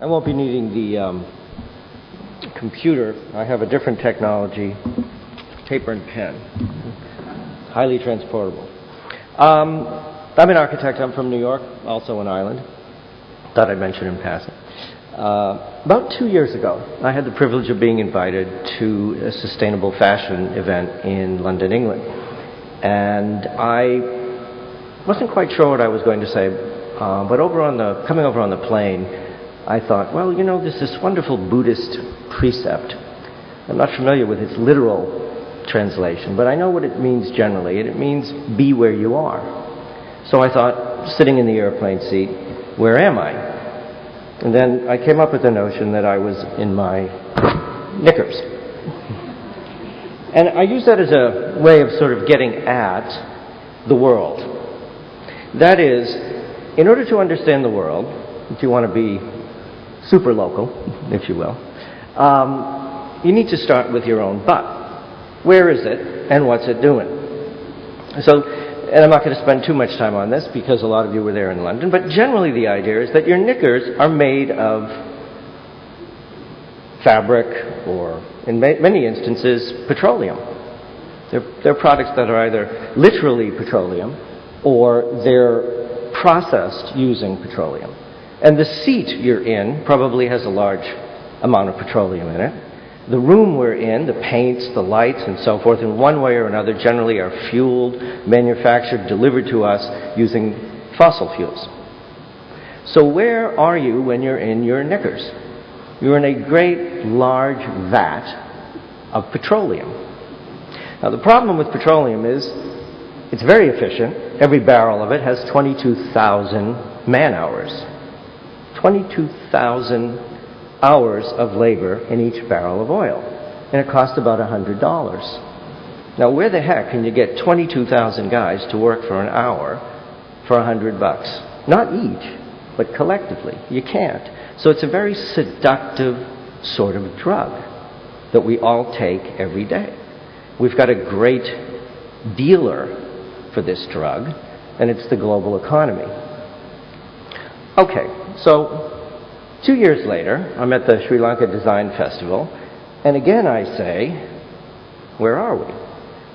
I won't be needing the computer. I have a different technology, paper and pen, highly transportable. I'm an architect. I'm from New York, also an island. Thought I'd mention in passing. About 2 years ago, I had the privilege of being invited to a sustainable fashion event in London, England. And I wasn't quite sure what I was going to say, but coming over on the plane, I thought, well, you know, there's this wonderful Buddhist precept. I'm not familiar with its literal translation, but I know what it means generally. It means be where you are. So I thought, sitting in the airplane seat, where am I? And then I came up with the notion that I was in my knickers. And I use that as a way of sort of getting at the world. That is, in order to understand the world, if you want to be super local, if you will, you need to start with your own butt. Where is it, and what's it doing? So, and I'm not going to spend too much time on this because a lot of you were there in London, but generally the idea is that your knickers are made of fabric or, in many instances, petroleum. They're products that are either literally petroleum or they're processed using petroleum. And the seat you're in probably has a large amount of petroleum in it. The room we're in, the paints, the lights, and so forth, in one way or another, generally are fueled, manufactured, delivered to us using fossil fuels. So where are you when you're in your knickers? You're in a great, large vat of petroleum. Now, the problem with petroleum is it's very efficient. Every barrel of it has 22,000 man-hours. 22,000 hours of labor in each barrel of oil. And it costs about $100. Now, where the heck can you get 22,000 guys to work for an hour for $100? Not each, but collectively. You can't. So it's a very seductive sort of drug that we all take every day. We've got a great dealer for this drug, and it's the global economy. Okay, so 2 years later, I'm at the Sri Lanka Design Festival, and again I say, where are we?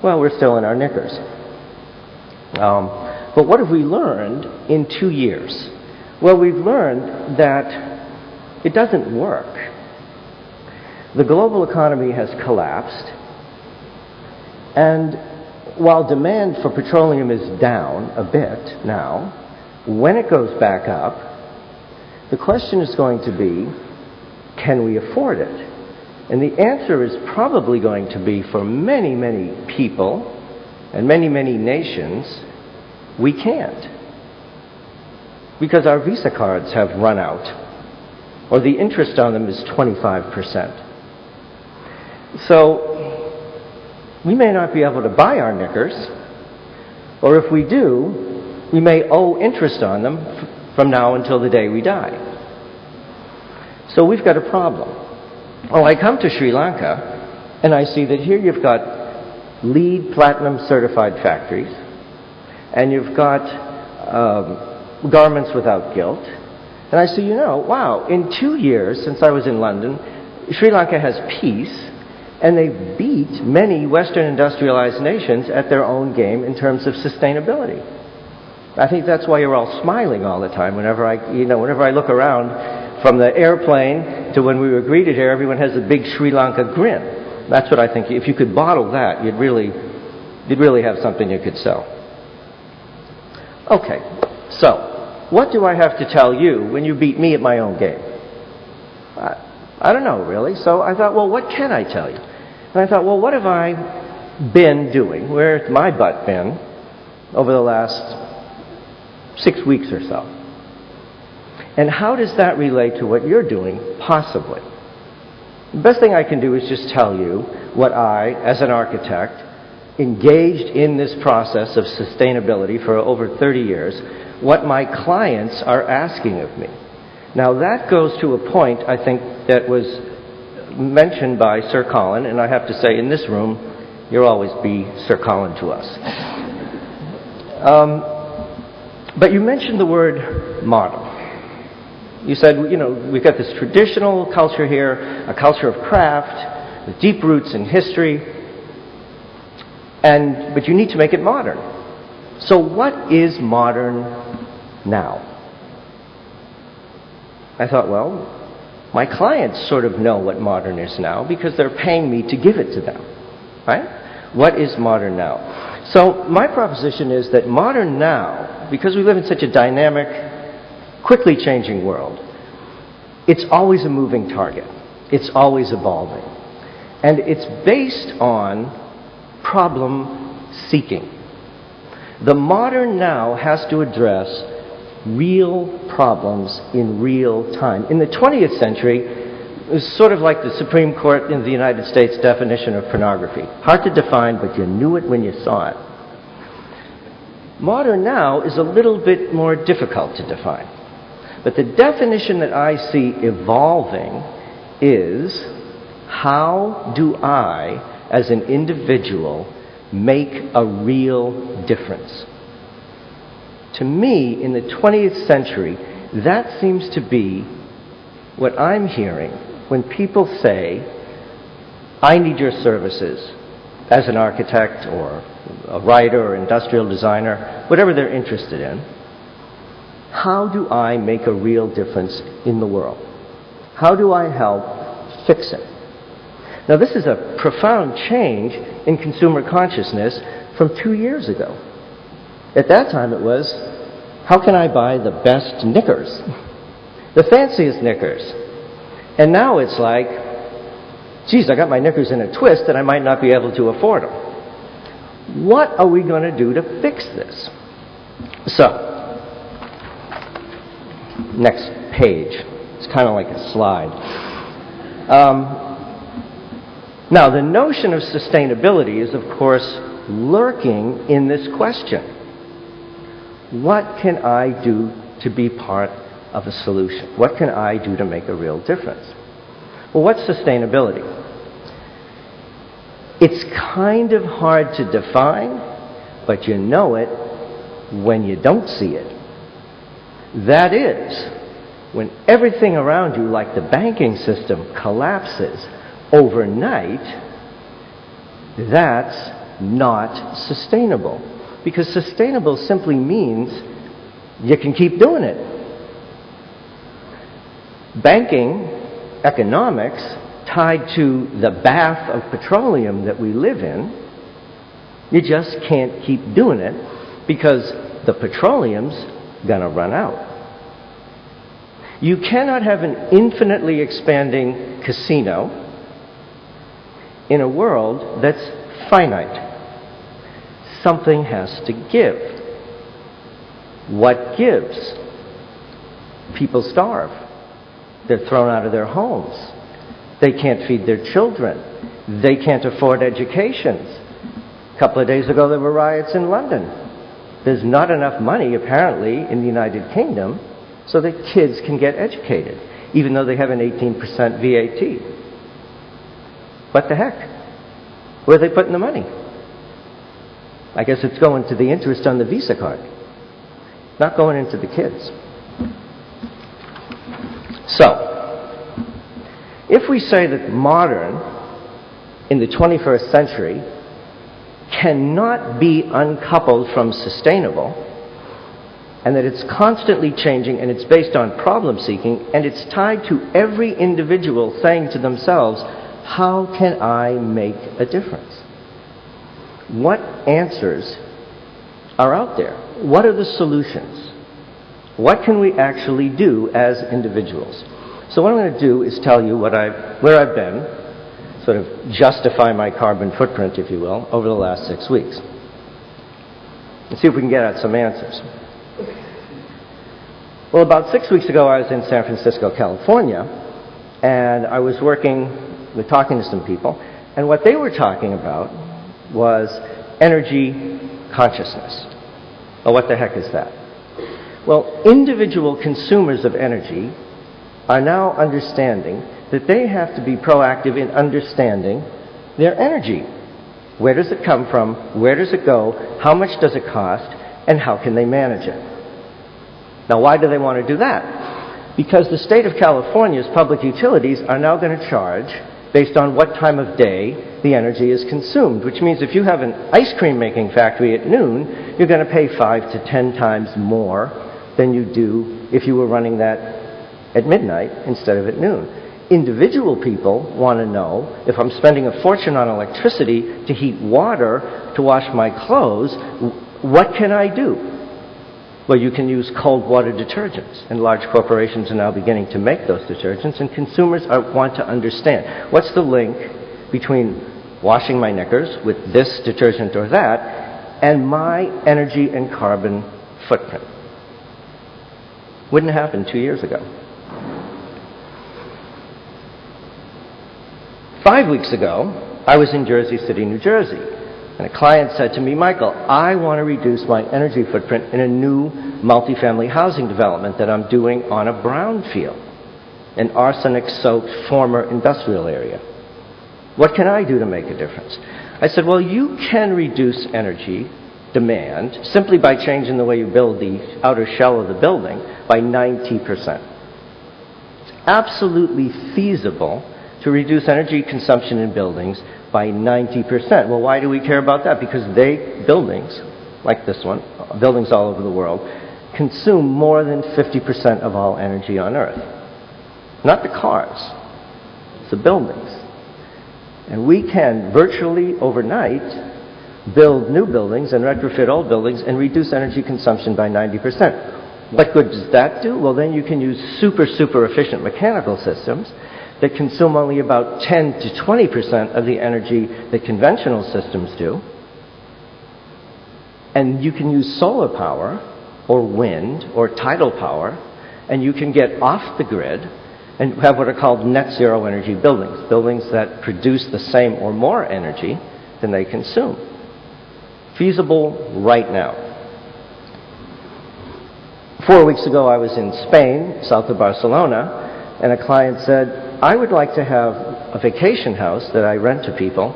Well, we're still in our knickers. But what have we learned in 2 years? Well, we've learned that it doesn't work. The global economy has collapsed, and while demand for petroleum is down a bit now, when it goes back up, the question is going to be, can we afford it? And the answer is probably going to be, for many, many people and many, many nations, we can't. Because our Visa cards have run out, or the interest on them is 25%. So, we may not be able to buy our knickers, or if we do, we may owe interest on them from now until the day we die. So we've got a problem. Oh, I come to Sri Lanka, and I see that here you've got LEED Platinum certified factories, and you've got garments without gilt. And I say, you know, wow, in 2 years since I was in London, Sri Lanka has peace, and they beat many Western industrialized nations at their own game in terms of sustainability. I think that's why you're all smiling all the time. Whenever I look around, from the airplane to when we were greeted here, everyone has a big Sri Lanka grin. That's what I think. If you could bottle that, you'd really have something you could sell. Okay, so what do I have to tell you when you beat me at my own game? I don't know, really. So I thought, well, what can I tell you? And I thought, well, what have I been doing? Where's my butt been over the last 6 weeks or so? And how does that relate to what you're doing, possibly? The best thing I can do is just tell you what I, as an architect, engaged in this process of sustainability for over 30 years, what my clients are asking of me. Now that goes to a point, I think, that was mentioned by Sir Colin, and I have to say, in this room, you'll always be Sir Colin to us. But you mentioned the word model. You said, you know, we've got this traditional culture here, a culture of craft, with deep roots in history, but you need to make it modern. So what is modern now? I thought, well, my clients sort of know what modern is now because they're paying me to give it to them, right? What is modern now? So my proposition is that modern now, because we live in such a dynamic, quickly changing world, it's always a moving target. It's always evolving. And it's based on problem seeking. The modern now has to address real problems in real time. In the 20th century, it was sort of like the Supreme Court in the United States definition of pornography. Hard to define, but you knew it when you saw it. Modern now is a little bit more difficult to define. But the definition that I see evolving is, how do I, as an individual, make a real difference? To me, in the 20th century, that seems to be what I'm hearing when people say, I need your services as an architect or a writer or industrial designer, whatever they're interested in. How do I make a real difference in the world? How do I help fix it? Now, this is a profound change in consumer consciousness from 2 years ago. At that time it was, how can I buy the best knickers? The fanciest knickers. And now it's like, geez, I got my knickers in a twist and I might not be able to afford them. What are we going to do to fix this? So, next page. It's kind of like a slide. Now, the notion of sustainability is, of course, lurking in this question. What can I do to be part of a solution? What can I do to make a real difference? Well, what's sustainability? It's kind of hard to define, but you know it when you don't see it. That is, when everything around you, like the banking system, collapses overnight, that's not sustainable. Because sustainable simply means you can keep doing it. Banking, economics, tied to the bath of petroleum that we live in, you just can't keep doing it because the petroleum's going to run out. You cannot have an infinitely expanding casino in a world that's finite. Something has to give. What gives? People starve. They're thrown out of their homes. They can't feed their children. They can't afford educations. A couple of days ago there were riots in London. There's not enough money, apparently, in the United Kingdom so that kids can get educated, even though they have an 18% VAT. What the heck? Where are they putting the money? I guess it's going to the interest on the Visa card, not going into the kids. So, if we say that modern in the 21st century cannot be uncoupled from sustainable, and that it's constantly changing and it's based on problem seeking, and it's tied to every individual saying to themselves, how can I make a difference? What answers are out there? What are the solutions? What can we actually do as individuals? So what I'm going to do is tell you where I've been, sort of justify my carbon footprint, if you will, over the last 6 weeks. And see if we can get at some answers. Well, about 6 weeks ago, I was in San Francisco, California, and I was talking to some people, and what they were talking about was energy consciousness. Well, what the heck is that? Well, individual consumers of energy are now understanding that they have to be proactive in understanding their energy. Where does it come from? Where does it go? How much does it cost? And how can they manage it? Now, why do they want to do that? because the state of California's public utilities are now going to charge based on what time of day the energy is consumed, which means if you have an ice cream making factory at noon, you're going to pay 5 to 10 times more than you do if you were running that at midnight instead of at noon. Individual people want to know, if I'm spending a fortune on electricity to heat water to wash my clothes, what can I do? Well, you can use cold water detergents, and large corporations are now beginning to make those detergents, and consumers want to understand what's the link between washing my knickers with this detergent or that and my energy and carbon footprint. Wouldn't happen 2 years ago. 5 weeks ago, I was in Jersey City, New Jersey, and a client said to me, Michael, I want to reduce my energy footprint in a new multifamily housing development that I'm doing on a brownfield, an arsenic-soaked former industrial area. What can I do to make a difference? I said, well, you can reduce energy demand simply by changing the way you build the outer shell of the building by 90%. It's absolutely feasible to reduce energy consumption in buildings by 90%. Well, why do we care about that? Because buildings, like this one, buildings all over the world, consume more than 50% of all energy on Earth. Not the cars, it's the buildings. And we can virtually overnight build new buildings and retrofit old buildings and reduce energy consumption by 90%. What good does that do? Well, then you can use super efficient mechanical systems that consume only about 10 to 20% of the energy that conventional systems do. And you can use solar power or wind or tidal power, and you can get off the grid and have what are called net zero energy buildings, buildings that produce the same or more energy than they consume. Feasible right now. 4 weeks ago, I was in Spain, south of Barcelona, and a client said, I would like to have a vacation house that I rent to people.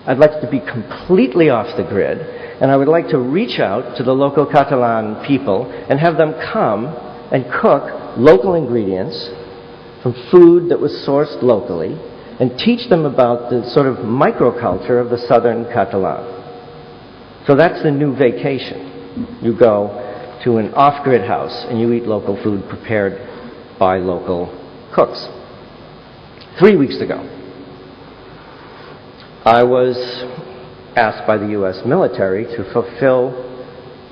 I'd like it to be completely off the grid, and I would like to reach out to the local Catalan people and have them come and cook local ingredients from food that was sourced locally and teach them about the sort of microculture of the southern Catalan. So that's the new vacation. You go to an off-grid house and you eat local food prepared by local cooks. 3 weeks ago, I was asked by the U.S. military to fulfill,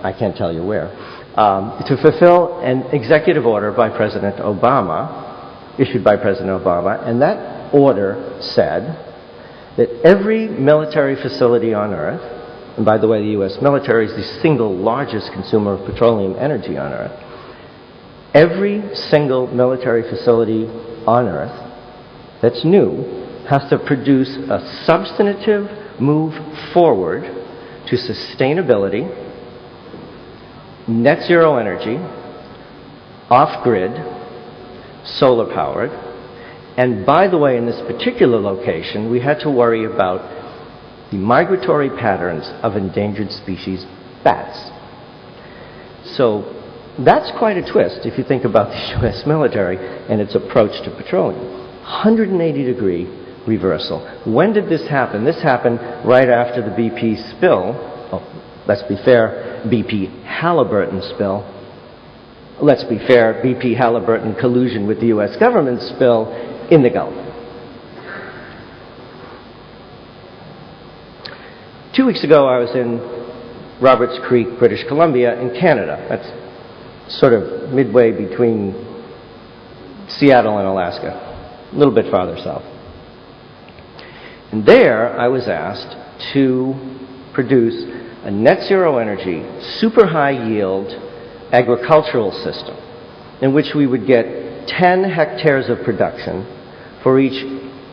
I can't tell you where, to fulfill an executive order by President Obama, issued by President Obama, and that order said that every military facility on Earth, and by the way, the U.S. military is the single largest consumer of petroleum energy on Earth, every single military facility on Earth that's new has to produce a substantive move forward to sustainability, net zero energy, off-grid, solar-powered. And by the way, in this particular location, we had to worry about the migratory patterns of endangered species bats. So that's quite a twist if you think about the U.S. military and its approach to petroleum. 180-degree reversal. When did this happen? This happened right after the BP spill. Oh, let's be fair, BP Halliburton spill. Let's be fair, BP Halliburton collusion with the U.S. government spill in the Gulf. 2 weeks ago, I was in Roberts Creek, British Columbia, in Canada. That's sort of midway between Seattle and Alaska. A little bit farther south. And there I was asked to produce a net zero energy, super high yield agricultural system in which we would get 10 hectares of production for each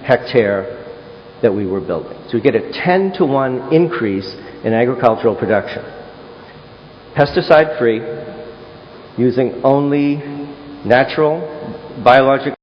hectare that we were building. So we get a 10-to-1 increase in agricultural production. Pesticide free, using only natural, biological